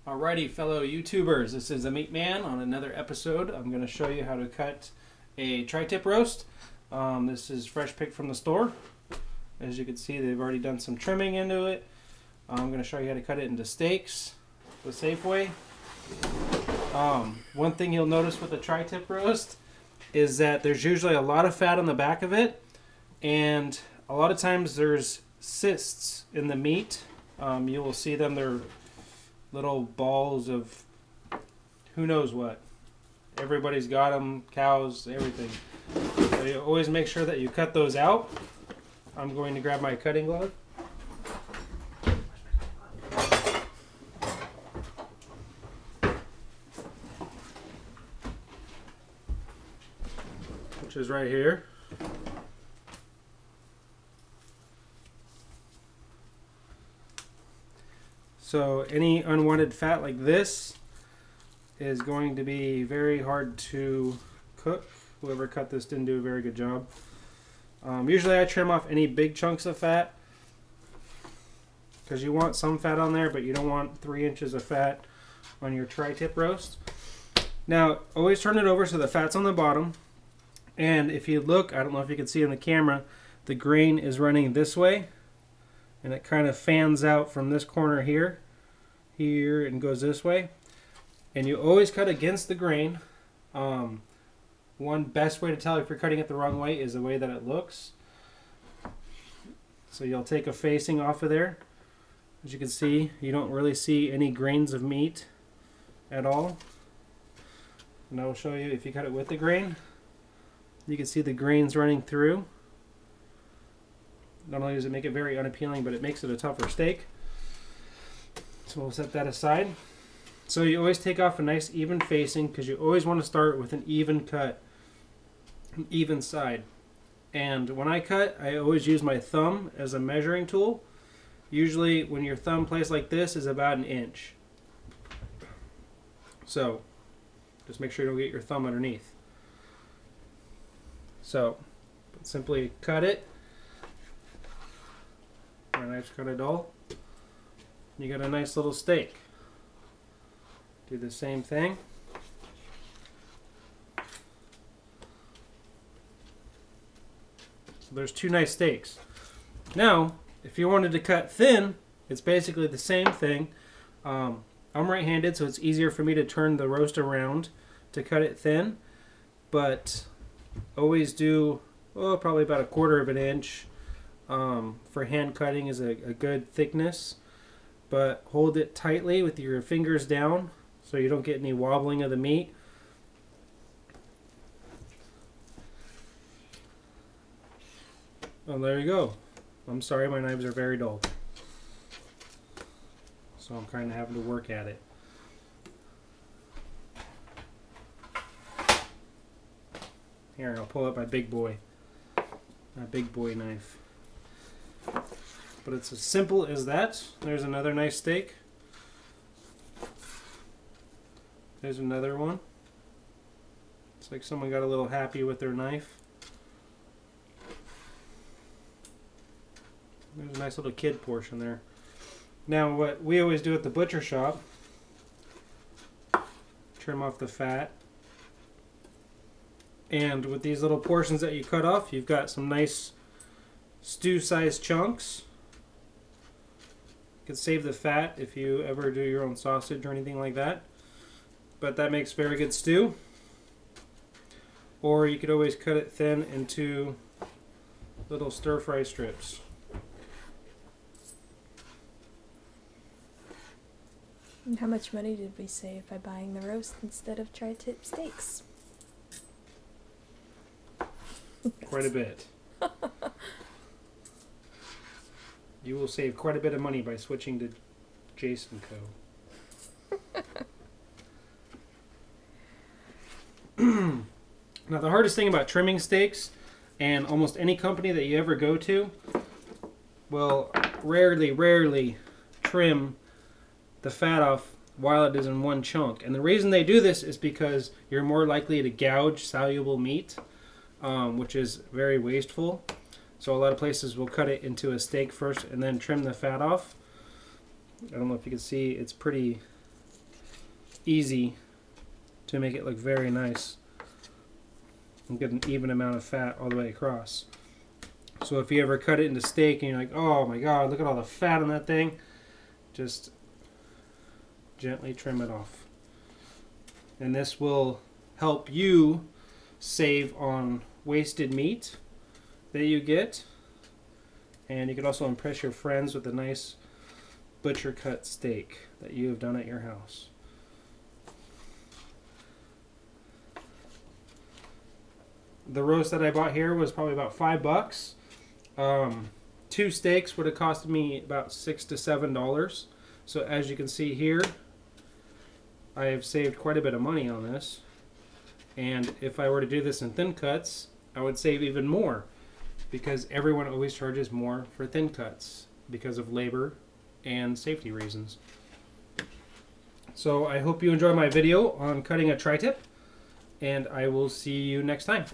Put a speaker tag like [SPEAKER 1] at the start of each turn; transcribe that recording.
[SPEAKER 1] Alrighty, fellow YouTubers, this is the Meat Man on another episode. I'm going to show you how to cut a tri-tip roast. This is fresh picked from the store. As you can see, they've already done some trimming into it. I'm going to show you how to cut it into steaks the safe way. One thing you'll notice with a tri-tip roast is that there's usually a lot of fat on the back of it, and a lot of times there's cysts in the meat. You will see them. They're little balls of who knows what. Everybody's got them, cows, everything. So you always make sure that you cut those out. I'm going to grab my cutting glove. Which is right here. So any unwanted fat like this is going to be very hard to cook. Whoever cut this didn't do a very good job. Usually I trim off any big chunks of fat because you want some fat on there, but you don't want 3 inches of fat on your tri-tip roast. Now always turn it over so the fat's on the bottom, and if you look, I don't know if you can see in the camera, the grain is running this way. And it kind of fans out from this corner here, and goes this way. And you always cut against the grain. One best way to tell if you're cutting it the wrong way is the way that it looks. So you'll take a facing off of there. As you can see, you don't really see any grains of meat at all. And I will show you if you cut it with the grain. You can see the grains running through. Not only does it make it very unappealing, but it makes it a tougher steak. So we'll set that aside. So you always take off a nice even facing because you always want to start with an even cut, an even side. And when I cut, I always use my thumb as a measuring tool. Usually when your thumb placed like this is about 1 inch. So just make sure you don't get your thumb underneath. So simply cut it. My knife's kind of dull. You got a nice little steak. Do the same thing. So there's 2 nice steaks. Now, if you wanted to cut thin, it's basically the same thing. I'm right-handed, so it's easier for me to turn the roast around to cut it thin. But always do, probably about 1/4 of an inch. For hand cutting is a good thickness, but hold it tightly with your fingers down so you don't get any wobbling of the meat. Oh, there you go. I'm sorry, my knives are very dull, so I'm kind of having to work at it. Here, I'll pull out my big boy knife. But it's as simple as that. There's another nice steak. There's another one. It's like someone got a little happy with their knife. There's a nice little kid portion there. Now what we always do at the butcher shop, trim off the fat. And with these little portions that you cut off, you've got some nice stew-sized chunks. You can save the fat if you ever do your own sausage or anything like that. But that makes very good stew. Or you could always cut it thin into little stir-fry strips.
[SPEAKER 2] And how much money did we save by buying the roast instead of tri-tip steaks?
[SPEAKER 1] Quite a bit. You will save quite a bit of money by switching to Jason Co. Now the hardest thing about trimming steaks, and almost any company that you ever go to will rarely trim the fat off while it is in one chunk. And the reason they do this is because you're more likely to gouge soluble meat, which is very wasteful. So a lot of places will cut it into a steak first and then trim the fat off. I don't know if you can see, it's pretty easy to make it look very nice and get an even amount of fat all the way across. So if you ever cut it into steak and you're like, oh my god, look at all the fat on that thing, just gently trim it off. And this will help you save on wasted meat that you get. And you can also impress your friends with a nice butcher cut steak that you have done at your house. The roast that I bought here was probably about $5. 2 steaks would have costed me about $6 to $7. So as you can see here, I have saved quite a bit of money on this. And if I were to do this in thin cuts, I would save even more, because everyone always charges more for thin cuts because of labor and safety reasons. So I hope you enjoy my video on cutting a tri-tip, and I will see you next time.